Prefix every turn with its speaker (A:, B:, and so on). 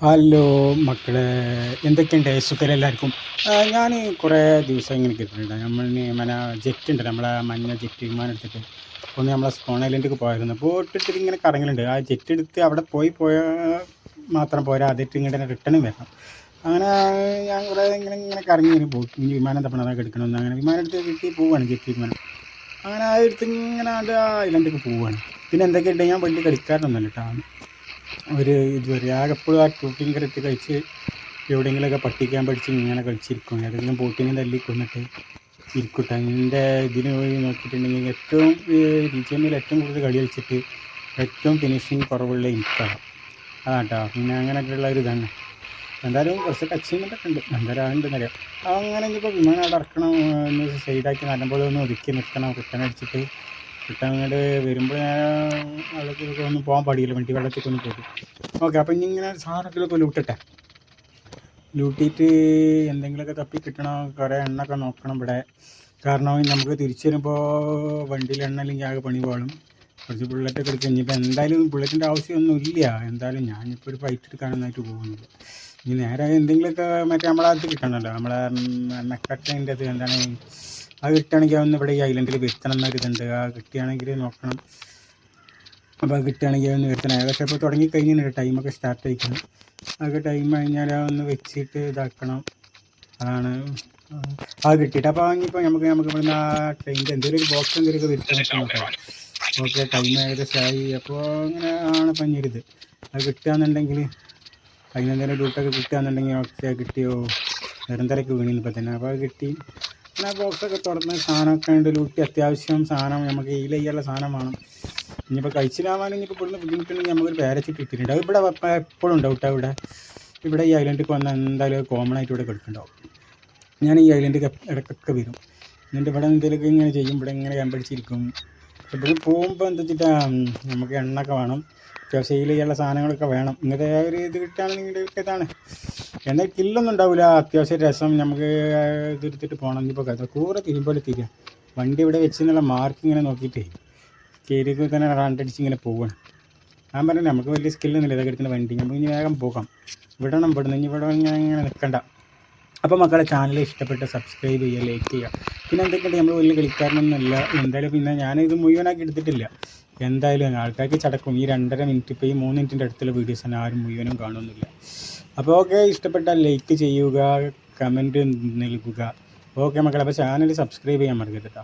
A: Hello മക്കളെ, എന്തൊക്കെയുണ്ട്? സുഖം എല്ലാവർക്കും. ഞാൻ കുറേ ദിവസം ഇങ്ങനെ കേട്ടിട്ടുണ്ട്. നമ്മൾ മന ജെറ്റ് ഉണ്ടല്ലോ, നമ്മളെ മഞ്ഞ ജെറ്റ് വിമാനം എടുത്തിട്ട് ഒന്ന് നമ്മളെ സ്കോൺ ഐലൻഡിലേക്ക് പോയിരുന്നു. ബോട്ടിട്ട് ഇങ്ങനെ കറങ്ങലുണ്ട്. ആ ജെറ്റ് എടുത്ത് അവിടെ പോയാൽ മാത്രം പോരാ, അതിട്ട് ഇങ്ങനെ റിട്ടേണും വരണം. അങ്ങനെ ഞാൻ കുറേ ഇങ്ങനെ കറങ്ങി ഇങ്ങനെ പോകും. ഇനി വിമാനം തപ്പണതൊക്കെ എടുക്കണമെന്ന് അങ്ങനെ വിമാനം എടുത്ത് കിട്ടി പോവുകയാണ്, ജെറ്റ് വിമാനം. അങ്ങനെ ആ എടുത്ത് ഇങ്ങനെ അത് ആ ഐലൻഡിലേക്ക് പോവുകയാണ്. പിന്നെ എന്തൊക്കെയുണ്ട്, ഞാൻ വലിയ കളിക്കാരനൊന്നുമല്ല കേട്ടോ. ഇതുവരെ ആകെപ്പോഴും ആ ടൂട്ടിങ് കരറ്റ് കഴിച്ച് എവിടെയെങ്കിലുമൊക്കെ പട്ടിക്കാൻ പഠിച്ച് ഇങ്ങനെ കളിച്ചിരിക്കും. ഏതെങ്കിലും ബോട്ടിനെ തല്ലി കൊന്നിട്ട് ഇരിക്കട്ടെ. എൻ്റെ ഇതിന് പോയി നോക്കിയിട്ടുണ്ടെങ്കിൽ ഏറ്റവും BGMയിൽ ഏറ്റവും കൂടുതൽ കളി കളിച്ചിട്ട് ഏറ്റവും ഫിനിഷിങ് കുറവുള്ള എനിക്കാണ്. അതാട്ടോ. പിന്നെ അങ്ങനെയൊക്കെയുള്ള ഒരു ഇതാണ്. എന്തായാലും കുറച്ച് അച്ചീവ്മെൻ്റൊക്കെ ഉണ്ട്. എന്തായാലും അതുണ്ടെന്നറിയാം. അങ്ങനെ ഇനിയിപ്പോൾ വിമാനം അവിടെ ഇറക്കണം, ഒന്ന് സൈഡാക്കി നല്ലപോലെ ഒന്ന് ഒതുക്കി നിർത്തണം. റിട്ടേൺ അടിച്ചിട്ട് റിട്ടേൺ അങ്ങോട്ട് വരുമ്പോൾ വെള്ളത്തിലൊക്കെ ഒന്നും പോകാൻ പാടില്ല, വണ്ടി വെള്ളത്തിലേക്ക് ഒന്ന് പോകും. ഓക്കെ, അപ്പം ഇനി ഇങ്ങനെ സാധനത്തിലൊക്കെ ലൂട്ടിയിട്ട് എന്തെങ്കിലുമൊക്കെ തപ്പി കിട്ടണം. കുറേ എണ്ണയൊക്കെ നോക്കണം ഇവിടെ. കാരണം നമുക്ക് തിരിച്ചു വരുമ്പോൾ വണ്ടിയിൽ എണ്ണ അല്ലെങ്കിൽ ആകെ പണി പോകണം. കുറച്ച് ബുള്ളറ്റൊക്കെ എടുക്കുക. ഇനിയിപ്പോൾ എന്തായാലും ബുള്ളറ്റിൻ്റെ ആവശ്യമൊന്നും ഇല്ല. എന്തായാലും ഞാനിപ്പോൾ ഒരു ഫൈറ്റ് എടുക്കാനൊന്നായിട്ട് പോകുന്നില്ല. ഇനി നേരെ എന്തെങ്കിലുമൊക്കെ മറ്റേ നമ്മളത് കിട്ടണമല്ലോ, നമ്മളെ മെക്കട്ടേൻ്റെ അത് എന്താണ്, അത് കിട്ടുകയാണെങ്കിൽ അതൊന്ന് ഇവിടെ ഈ ഐലൻഡിൽ വരുത്തണം എന്നൊരിതുണ്ട്. ആ കിട്ടുകയാണെങ്കിൽ നോക്കണം. അപ്പോൾ അത് കിട്ടുകയാണെങ്കിൽ ഒന്ന് വരുത്തണം. ഏകദേശം ഇപ്പോൾ തുടങ്ങിക്കഴിഞ്ഞിട്ടുണ്ട്, ടൈമൊക്കെ സ്റ്റാർട്ട് ആയിക്കണം. അതൊക്കെ ടൈം കഴിഞ്ഞാൽ അതൊന്ന് വെച്ചിട്ട് ഇതാക്കണം. അതാണ് അത് കിട്ടിയിട്ട്. അപ്പോൾ ഇനിയിപ്പോൾ നമുക്ക് ഇവിടുന്ന് ആ ട്രെയിനിൻ്റെ എന്തെങ്കിലും ഒരു ബോക്സ് എന്തെങ്കിലുമൊക്കെ വരുത്താൻ നോക്കാം. ഓക്കെ, ടൈം ഏകദേശം ആയി. അപ്പോൾ അങ്ങനെ ആണ് പഞ്ഞൊരിത്. അത് കിട്ടുകയെന്നുണ്ടെങ്കിൽ അതിനെന്തെങ്കിലും ഡ്യൂട്ടൊക്കെ കിട്ടുകയെന്നുണ്ടെങ്കിൽ ഓക്കെ, കിട്ടിയോ നിരന്തരക്ക് വീണിപ്പോൾ തന്നെ. അപ്പോൾ അത് കിട്ടി. പിന്നെ ബോക്സൊക്കെ തുറന്ന് സാധനമൊക്കെ ഉണ്ട്. ലൂട്ടി അത്യാവശ്യം സാധനം നമുക്ക് ഈല ചെയ്യാനുള്ള സാധനം വേണം. ഇനിയിപ്പോൾ കഴിച്ചിലാവാൻ ഇനിയിപ്പോൾ ഇവിടുന്ന് ബുദ്ധിമുട്ടുണ്ടെങ്കിൽ നമുക്കൊരു പാരച്യൂട്ട് ഇട്ടിട്ടുണ്ട്. അത് ഇവിടെ എപ്പോഴും ഉണ്ടാവും കേട്ടോ. ഇവിടെ ഈ ഐലൻഡിലേക്ക് വന്നാൽ എന്തായാലും കോമൺ ആയിട്ട് ഇവിടെ കിടക്കുന്നുണ്ടാവും. ഞാൻ ഈ ഐലൻഡിൽ ഇടയ്ക്കൊക്കെ വരും. എന്നിട്ട് ഇവിടെ എന്തെങ്കിലുമൊക്കെ ഇങ്ങനെ ചെയ്യും, ഇവിടെ ഇങ്ങനെ കമ്പടിച്ചിരിക്കും. ഇവിടെ പോകുമ്പോൾ എന്താ വെച്ചിട്ടാ നമുക്ക് എണ്ണയൊക്കെ വേണം, സെയിൽ ചെയ്യാനുള്ള സാധനങ്ങളൊക്കെ വേണം. ഇങ്ങനത്തെ ഒരു ഇത് കിട്ടുകയാണെങ്കിൽ ഇതാണ്. എന്നാൽ കില്ലൊന്നും ഉണ്ടാവില്ല, അത്യാവശ്യം രസം. നമുക്ക് ഇതെടുത്തിട്ട് പോകണം. ഇനിയിപ്പോൾ കൂറെ തിരുമ്പോലെ തിരിക വണ്ടി ഇവിടെ വെച്ച് എന്നുള്ള മാർക്ക് ഇങ്ങനെ നോക്കിയിട്ടേ കയറിയൊക്കെ തന്നെ റണ്ടടിച്ച് ഇങ്ങനെ പോവുകയാണ്. ഞാൻ പറഞ്ഞു നമുക്ക് വലിയ സ്കില്ലൊന്നുമില്ല ഇതൊക്കെ എടുക്കുന്ന വണ്ടി, നമുക്ക് ഇനി വേഗം പോകാം. ഇവിടുന്ന് ഇനി ഇവിടെ ഇങ്ങനെ നിൽക്കണ്ട. അപ്പോൾ മക്കളെ ചാനൽ ഇഷ്ടപ്പെട്ട് സബ്സ്ക്രൈബ് ചെയ്യുക, ലൈക്ക് ചെയ്യുക. പിന്നെ എന്തൊക്കെയുണ്ട്, നമ്മൾ വലിയ കളിക്കാരനൊന്നുമല്ല. എന്തായാലും പിന്നെ ഞാനിത് മുഴുവനാക്കി എടുത്തിട്ടില്ല. എന്തായാലും ആൾക്കാർക്ക് ചടക്കും. ഈ 2.5 മിനിറ്റ്, ഇപ്പോൾ ഈ 3 മിനിറ്റിൻ്റെ അടുത്തുള്ള വീഡിയോസ് തന്നെ ആരും മുഴുവനും കാണുന്നില്ല. അപ്പോൾ ഓക്കെ, ഇഷ്ടപ്പെട്ടാൽ ലൈക്ക് ചെയ്യുക, കമൻറ്റ് നൽകുക. ഓക്കെ മക്കളെ, അപ്പോൾ ചാനൽ സബ്സ്ക്രൈബ് ചെയ്യാൻ മറക്കരുത് കേട്ടോ.